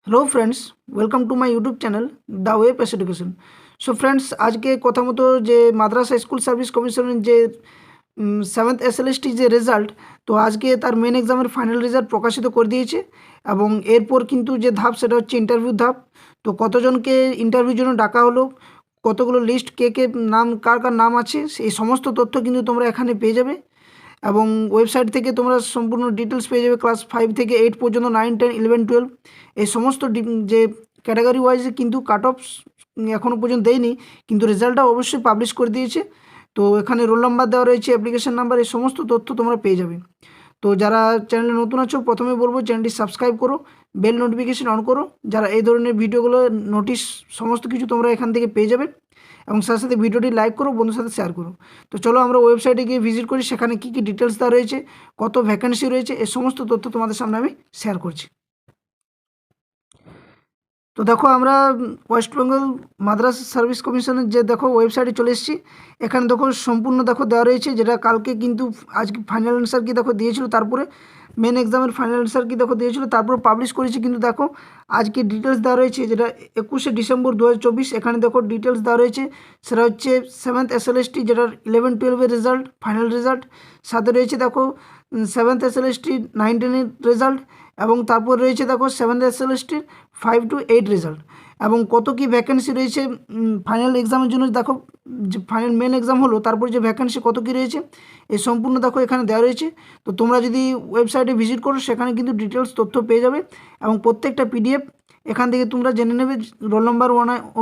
Hello friends, welcome to my YouTube channel the way pace education. So friends, आज के कथा मतो जे माद्रासा स्कूल सार्विस कमिशन जे 7th SLST যে রেজাল্ট, তো আজকে তার মেন এক্সামের ফাইনাল রেজাল্ট প্রকাশিত করে দিয়েছে এবং এরপর কিন্তু যে ধাপ সেটা হচ্ছে ইন্টারভিউ ধাপ। তো কতজনকে ইন্টারভিউর জন্য ডাকা হলো, কতগুলো লিস্ট, কে কে নাম, কার কার নাম আছে, এই সমস্ত তথ্য কিন্তু তোমরা এখানে পেয়ে যাবে এবং ওয়েবসাইট থেকে তোমরা সম্পূর্ণ ডিটেলস পেয়ে যাবে। ক্লাস 5 থেকে 8 পর্যন্ত, 9, 10, 11, 12 এই সমস্ত যে ক্যাটাগরি ওয়াইজে কিন্তু কাট অফ এখনও পর্যন্ত দেয়নি, কিন্তু রেজাল্টটা অবশ্যই পাবলিশ করে দিয়েছে। তো এখানে রোল নাম্বার দেওয়া রয়েছে, অ্যাপ্লিকেশন নাম্বার, এই সমস্ত তথ্য তোমরা পেয়ে যাবে। তো যারা চ্যানেলে নতুন আছো, প্রথমে বলবো চ্যানেলটি সাবস্ক্রাইব করো, বেল নোটিফিকেশন অন করো, যারা এই ধরনের ভিডিওগুলো নোটিশ সমস্ত কিছু তোমরা এখান থেকে পেয়ে যাবে এবং সাথে সাথে ভিডিওটি লাইক করো, বন্ধুর সাথে শেয়ার করো। তো চলো আমরা ওয়েবসাইটে গিয়ে ভিজিট করি, সেখানে কী কী ডিটেলস দেওয়া রয়েছে, কত ভ্যাকেন্সি রয়েছে, এই সমস্ত তথ্য তোমাদের সামনে আমি শেয়ার করছি। তো দেখো, আমরা ওয়েস্ট বেঙ্গল মাদ্রাসা সার্ভিস কমিশনের যে দেখো ওয়েবসাইটে চলে এসেছি। এখানে দেখো সম্পূর্ণ দেখো দেওয়া রয়েছে, যেটা কালকে কিন্তু আজকে ফাইনাল অ্যান্সার কি দেখো দিয়েছিল, তারপরে মেন এক্সামের ফাইনাল অ্যান্সার কি দেখো দিয়েছিল, তারপর পাবলিশ করেছি। কিন্তু দেখো আজকে ডিটেলস দেওয়া রয়েছে, যেটা 21শে ডিসেম্বর 2024। এখানে দেখো ডিটেলস দেওয়া রয়েছে, সেটা হচ্ছে 7th SLST যেটার 11-12 রেজাল্ট, ফাইনাল রেজাল্ট। সাথে রয়েছে দেখো 7th SLST 9-10 রেজাল্ট, এবং তারপর রয়েছে দেখো 7th SLST 5 to 8 রেজাল্ট, এবং কত কি ভ্যাকেন্সি রয়েছে ফাইনাল এক্সামের জন্য। দেখো যে ফাইনাল মেন এক্সাম হলো, তারপর যে ভ্যাকেন্সি কত কি রয়েছে, এই সম্পূর্ণ দেখো এখানে দেওয়া রয়েছে। তো তোমরা যদি ওয়েবসাইটে ভিজিট করো, সেখানে কিন্তু ডিটেলস তথ্য পেয়ে যাবে এবং প্রত্যেকটা PDF এখান থেকে তোমরা জেনে নেবে। রোল নাম্বার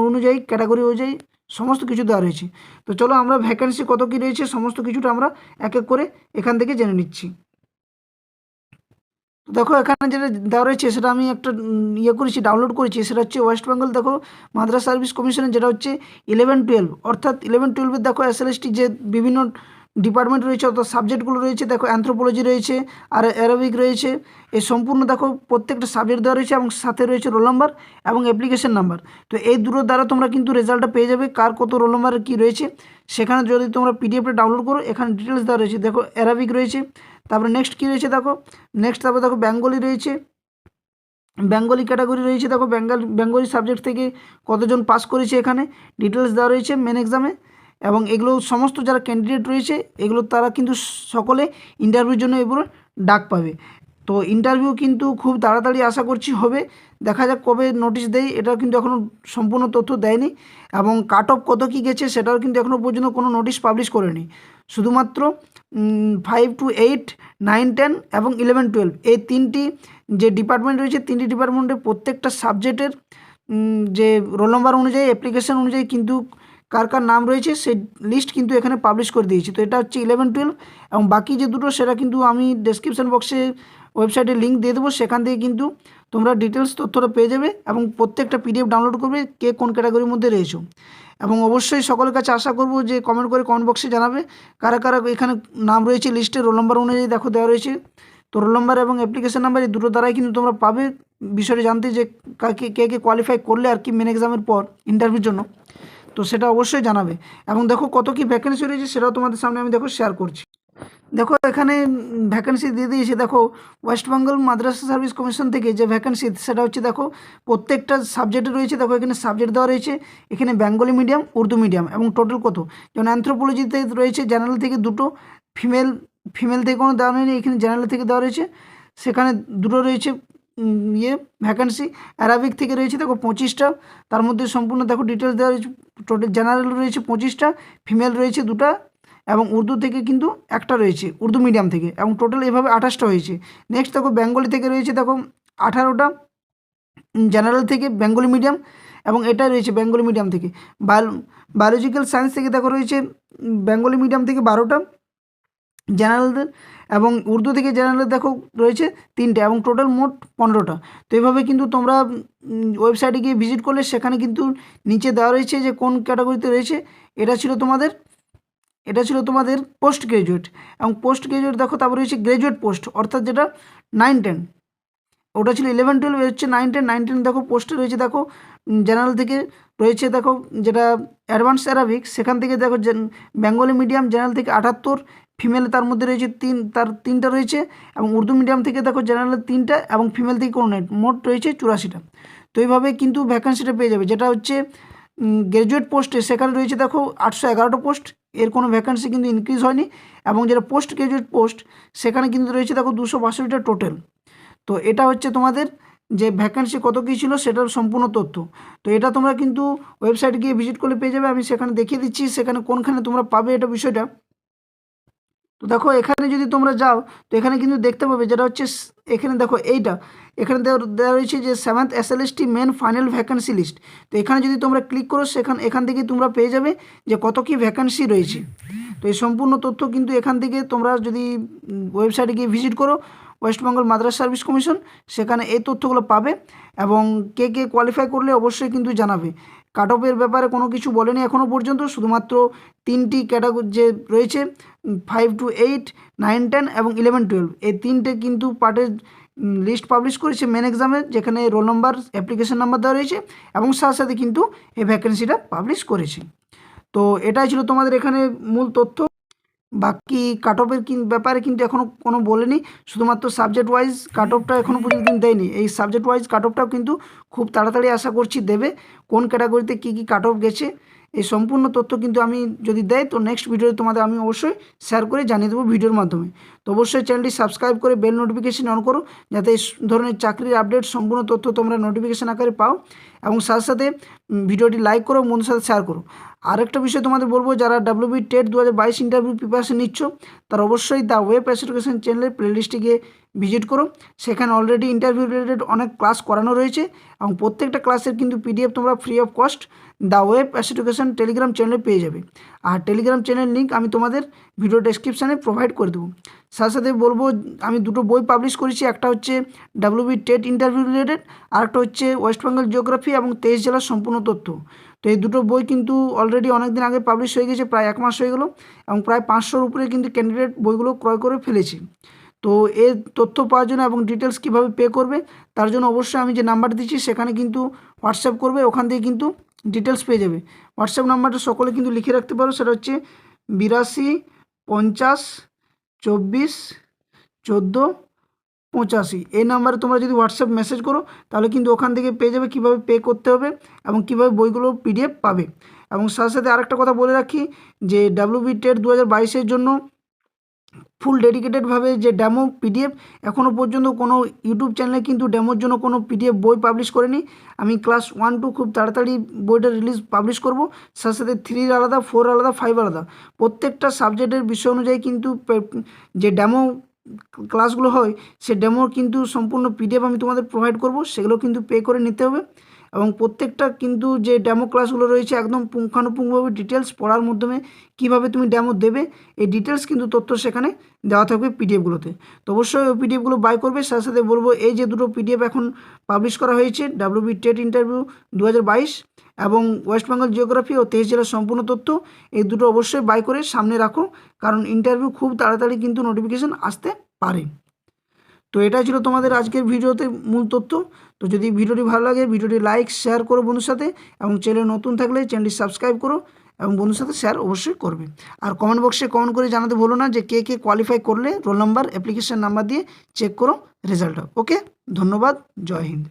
অনুযায়ী, ক্যাটাগরি অনুযায়ী সমস্ত কিছু দেওয়া রয়েছে। তো চলো আমরা ভ্যাকেন্সি কত কি রয়েছে সমস্ত কিছুটা আমরা এক এক করে এখান থেকে জেনে নিচ্ছি। দেখো এখানে যেটা দেওয়া রয়েছে, সেটা আমি একটা ইয়ে করেছি, ডাউনলোড করেছি। সেটা হচ্ছে ওয়েস্ট বেঙ্গল দেখো মাদ্রাসা সার্ভিস কমিশনের, যেটা হচ্ছে 11-12, অর্থাৎ 11-12 দেখো SLST যে বিভিন্ন ডিপার্টমেন্ট রয়েছে, অর্থাৎ সাবজেক্টগুলো রয়েছে। দেখো অ্যানথ্রোপোলজি রয়েছে আর অ্যারাবিক রয়েছে। এই সম্পূর্ণ দেখো প্রত্যেকটা সাবজেক্ট দেওয়া রয়েছে এবং সাথে রয়েছে রোল নাম্বার এবং অ্যাপ্লিকেশন নাম্বার। তো এই দুটোর দ্বারা তোমরা কিন্তু রেজাল্টটা পেয়ে যাবে, কার কত রোল নাম্বার কী রয়েছে। সেখানে যদি তোমরা PDFটা ডাউনলোড করো, এখানে ডিটেলস দেওয়া রয়েছে। দেখো অ্যারাবিক রয়েছে, তারপরে নেক্সট কী রয়েছে দেখো, নেক্সট তারপরে দেখো বেঙ্গলি রয়েছে, বেঙ্গলি ক্যাটাগরি রয়েছে। দেখো বেঙ্গলি সাবজেক্ট থেকে কতজন পাস করেছে, এখানে ডিটেলস দেওয়া রয়েছে মেন এক্সামে। এবং এগুলো সমস্ত যারা ক্যান্ডিডেট রয়েছে, এগুলো তারা কিন্তু সকলে ইন্টারভিউর জন্য এগুলো ডাক পাবে। তো ইন্টারভিউ কিন্তু খুব তাড়াতাড়ি আশা করছি হবে, দেখা যাক কবে নোটিশ দেয়। এটা কিন্তু এখনও সম্পূর্ণ তথ্য দেয়নি, এবং কাট অফ কত কী গেছে সেটাও কিন্তু এখনও পর্যন্ত কোনো নোটিশ পাবলিশ করেনি। শুধুমাত্র 5 to 8, 9, 10 এবং 11-12 এই তিনটি যে ডিপার্টমেন্ট রয়েছে, তিনটি ডিপার্টমেন্টের প্রত্যেকটা সাবজেক্টের যে রোল নাম্বার অনুযায়ী, অ্যাপ্লিকেশন অনুযায়ী কিন্তু কার কার নাম রয়েছে সেই লিস্ট কিন্তু এখানে পাবলিশ করে দিয়েছি। তো এটা হচ্ছে 11-12, এবং বাকি যে দুটো সেটা কিন্তু আমি ডেসক্রিপশন বক্সে ওয়েবসাইটে লিঙ্ক দিয়ে দেবো, সেখান থেকে কিন্তু তোমরা ডিটেলস তথ্যটা পেয়ে যাবে এবং প্রত্যেকটা PDF ডাউনলোড করবে কে কোন ক্যাটাগরির মধ্যে রয়েছে। এবং অবশ্যই সকলের কাছে আশা করব যে কমেন্ট করে কমেন্ট বক্সে জানাবে কারা কারা এখানে নাম রয়েছে লিস্টে, রোল নাম্বার অনুযায়ী দেখো দেওয়া রয়েছে। তো রোল নাম্বার এবং অ্যাপ্লিকেশন নাম্বার এই দুটো দ্বারাই কিন্তু তোমরা পাবে বিষয়টা জানতে, যে কাকে কে কে কোয়ালিফাই করলে আর কি মেন এক্সামের পর ইন্টারভিউর জন্য। তো সেটা অবশ্যই জানাবে। এবং দেখো কত কি ভ্যাকেন্সি রয়েছে, সেটাও তোমাদের সামনে আমি দেখো শেয়ার করছি। দেখো এখানে ভ্যাকেন্সি দিয়ে দিয়েছে। দেখো ওয়েস্ট বেঙ্গল মাদ্রাসা সার্ভিস কমিশন থেকে যে ভ্যাকেন্সি, সেটা হচ্ছে দেখো প্রত্যেকটা সাবজেক্টে রয়েছে। দেখো এখানে সাবজেক্ট দেওয়া রয়েছে, এখানে বেঙ্গলি মিডিয়াম, উর্দু মিডিয়াম, এবং টোটাল কত। যেমন অ্যানথ্রোপোলজিতে রয়েছে জেনারেল থেকে দুটো, ফিমেল ফিমেল থেকে কোনো দেওয়া হয়নি, এখানে জেনারেল থেকে দেওয়া রয়েছে। সেখানে দুটো রয়েছে ভ্যাকেন্সি। অ্যারাবিক থেকে রয়েছে দেখো 25টা, তার মধ্যে সম্পূর্ণ দেখো ডিটেলস দেওয়া রয়েছে। টোটাল জেনারেল রয়েছে 25টা, ফিমেল রয়েছে 2টা, এবং উর্দু থেকে কিন্তু একটা রয়েছে, উর্দু মিডিয়াম থেকে, এবং টোটাল এভাবে 28টা হয়েছে। নেক্সট দেখো বেঙ্গলি থেকে রয়েছে দেখো 18টা, জেনারেল থেকে বেঙ্গলি মিডিয়াম, এবং এটা রয়েছে বেঙ্গলি মিডিয়াম থেকে। বায়োলজিক্যাল সায়েন্স থেকে দেখো রয়েছে বেঙ্গলি মিডিয়াম থেকে 12টা জেনারেলদের, এবং উর্দু থেকে জেনারেল দেখো রয়েছে 3টে, এবং টোটাল মোট 15টা। তো এইভাবে কিন্তু তোমরা ওয়েবসাইটে গিয়ে ভিজিট করলে সেখানে কিন্তু নিচে দেওয়া রয়েছে যে কোন ক্যাটাগরিতে রয়েছে। এটা ছিল তোমাদের পোস্ট গ্রাজুয়েট, এবং পোস্ট গ্রাজুয়েট দেখো তারপরে রয়েছে গ্রাজুয়েট পোস্ট, অর্থাৎ যেটা 9-10, ওটা ছিল 11-12, হচ্ছে 9-10। 9-10 দেখো পোস্টে রয়েছে। দেখো জেনারেল থেকে রয়েছে দেখো যেটা অ্যাডভান্স অ্যারাবিক, সেখান থেকে দেখো বেঙ্গলি মিডিয়াম জেনারেল থেকে 78, ফিমেল তার মধ্যে রয়েছে তিনটা রয়েছে, এবং উর্দু মিডিয়াম থেকে দেখো জেনারেল 3টা এবং ফিমেল থেকে কোনো নেই, মোট রয়েছে 84টা। তো এইভাবে কিন্তু ভ্যাকেন্সিটা পেয়ে যাবে। যেটা হচ্ছে গ্র্যাজুয়েট পোস্টে সেখানে রয়েছে দেখো 811টা পোস্ট, এর কোনো ভ্যাকেন্সি কিন্তু ইনক্রিজ হয়নি। এবং যেটা পোস্ট গ্র্যাজুয়েট পোস্ট সেখানে কিন্তু রয়েছে দেখো 262টা টোটাল। তো এটা হচ্ছে তোমাদের যে ভ্যাকেন্সি কত কী ছিল সেটার সম্পূর্ণ তথ্য। তো এটা তোমরা কিন্তু ওয়েবসাইটে গিয়ে ভিজিট করলে পেয়ে যাবে। আমি সেখানে দেখিয়ে দিচ্ছি সেখানে কোনখানে তোমরা পাবে এটা বিষয়টা। তো দেখো এখানে যদি তোমরা যাও তো এখানে কিন্তু দেখতে পাবে যেটা হচ্ছে এখানে দেখো এখানে দেওয়া রয়েছে যে 7th SLST main final vacancy list. তো এখানে যদি তোমরা ক্লিক করো এখান থেকে তোমরা পেয়ে যাবে যে কত কী ভ্যাকেন্সি রয়েছে। তো এই সম্পূর্ণ তথ্য কিন্তু এখান থেকে তোমরা যদি ওয়েবসাইটে গিয়ে ভিজিট করো ওয়েস্ট বেঙ্গল মাদ্রাসা সার্ভিস কমিশন, সেখানে এই তথ্যগুলো পাবে। এবং কে কে কোয়ালিফাই করলে অবশ্যই কিন্তু জানাবে। কাট অফের ব্যাপারে কোনো কিছু বলেনি এখনও পর্যন্ত, শুধুমাত্র 3টি ক্যাটাগরি যে রয়েছে 5 to 8, 9, 10 এবং 11, 12 এই 3টে কিন্তু পার্টের লিস্ট পাবলিশ করেছে মেন এক্সামের, যেখানে রোল নাম্বার অ্যাপ্লিকেশন নাম্বার দেওয়া রয়েছে এবং সাথে সাথে কিন্তু এই ভ্যাকেন্সিটা পাবলিশ করেছে। তো এটাই ছিল তোমাদের এখানে মূল তথ্য। বাকি কাট অফের ব্যাপারে কিন্তু এখনও কোনো বলেনি, শুধুমাত্র সাবজেক্ট ওয়াইজ কাট অফটা এখনও পর্যন্ত কিন্তু দেয়নি। এই সাবজেক্ট ওয়াইজ কাট অফটাও কিন্তু খুব তাড়াতাড়ি আশা করছি দেবে, কোন ক্যাটাগরিতে কী কী কাট অফ গেছে এই সম্পূর্ণ তথ্য কিন্তু আমি যদি দেয় তো নেক্সট ভিডিওতে তোমাদের আমি অবশ্যই শেয়ার করে জানিয়ে দেবো ভিডিওর মাধ্যমে। তো অবশ্যই চ্যানেলটি সাবস্ক্রাইব করে বেল নোটিফিকেশন অন করো, যাতে এই ধরনের চাকরির আপডেট সম্পূর্ণ তথ্য তোমরা নোটিফিকেশন আকারে পাও। এবং সাথে সাথে ভিডিওটি লাইক করো, বন্ধুর সাথে শেয়ার করো। আরেকটা বিষয় তোমাদের বলবো, যারা WB টেট 2022 ইন্টারভিউ প্রিপারেশন নিচ্ছ তারা অবশ্যই দ্য ওয়েব এডুকেশন চ্যানেলের প্লেলিস্টে গিয়ে ভিজিট করো। সেখানে অলরেডি ইন্টারভিউ রিলেটেড অনেক ক্লাস করানো রয়েছে এবং প্রত্যেকটা ক্লাসের কিন্তু PDF তোমরা free of cost the web education Telegram চ্যানেলে পেয়ে যাবে। আর টেলিগ্রাম চ্যানেল লিঙ্ক আমি তোমাদের ভিডিও ডেসক্রিপশানে প্রোভাইড করে দেবো। সাথে সাথে বলবো আমি দুটো বই পাবলিশ করেছি, একটা হচ্ছে WB টেট ইন্টারভিউ রিলেটেড, আর একটা হচ্ছে ওয়েস্ট বেঙ্গল জিওগ্রাফি এবং 23 জেলার সম্পূর্ণ তথ্য। তো এই দুটো বই কিন্তু অলরেডি অনেক দিন আগে পাবলিশ হয়ে গেছে, প্রায় 1 মাস হয়ে গেলো, এবং প্রায় 500-র উপরে কিন্তু ক্যান্ডিডেট বইগুলো ক্রয় করে ফেলেছি। তো এর তথ্য পাওয়ার জন্য এবং ডিটেলস কীভাবে পে করবে তার জন্য অবশ্যই আমি যে নাম্বার দিচ্ছি সেখানে কিন্তু হোয়াটসঅ্যাপ করবে, ওখান থেকে কিন্তু ডিটেলস পেয়ে যাবে। হোয়াটসঅ্যাপ নাম্বারটা সকলে কিন্তু লিখে রাখতে পারো, সেটা হচ্ছে 82 50 24 14 85। এই নাম্বারে তোমরা যদি হোয়াটসঅ্যাপ মেসেজ করো তাহলে কিন্তু ওখান থেকে পেয়ে যাবে কীভাবে পে করতে হবে এবং কীভাবে বইগুলো PDF পাবে। এবং সাথে সাথে আরেকটা কথা বলে রাখি যে WB টেট 2022-এর জন্য ফুল ডেডিকেটেডভাবে যে ডেমো PDF এখনও পর্যন্ত কোনো ইউটিউব চ্যানেলে কিন্তু ডেমোর জন্য কোনো PDF বই পাবলিশ করেনি। আমি ক্লাস 1 2 খুব তাড়াতাড়ি বইটা পাবলিশ করব। সাথে সাথে 3 আলাদা, 4 আলাদা, 5 আলাদা প্রত্যেকটা সাবজেক্টের বিষয় অনুযায়ী কিন্তু যে ডেমো ক্লাসগুলো হয় সে ডেমোর কিন্তু সম্পূর্ণ PDF আমি তোমাদের প্রোভাইড করব, সেগুলো কিন্তু পে করে নিতে হবে। এবং প্রত্যেকটা কিন্তু যে ডেমো ক্লাসগুলো রয়েছে একদম পুঙ্খানুপুঙ্খভাবে ডিটেলস পড়ার মাধ্যমে কীভাবে তুমি ডেমো দেবে এই ডিটেলস কিন্তু তথ্য সেখানে দেওয়া থাকবে PDFগুলোতে। তো অবশ্যই ওই PDFগুলো বাই করবে। সাথে সাথে বলবো এই যে দুটো PDF এখন পাবলিশ করা হয়েছে WB টেট ইন্টারভিউ 2022 এবং ওয়েস্ট বেঙ্গল জিওগ্রাফি ও 23 জেলার সম্পূর্ণ তথ্য, এই দুটো অবশ্যই বাই করে সামনে রাখো, কারণ ইন্টারভিউ খুব তাড়াতাড়ি কিন্তু নোটিফিকেশান আসতে পারে। তো এটাই ছিল তোমাদের আজকের ভিডিওতে মূল তথ্য। তো যদি ভিডিওটি ভালো লাগে ভিডিওটি লাইক শেয়ার করো বন্ধুর সাথে, এবং চ্যানেল নতুন থাকলে চ্যানেলটি সাবস্ক্রাইব করো এবং বন্ধুর সাথে শেয়ার অবশ্যই করবে। আর কমেন্ট বক্সে কমেন্ট করে জানাতে ভুলো না যে কে কে কোয়ালিফাই করলে রোল নাম্বার অ্যাপ্লিকেশন নাম্বার দিয়ে চেক করো রেজাল্টটা। ওকে, ধন্যবাদ, জয় হিন্দ।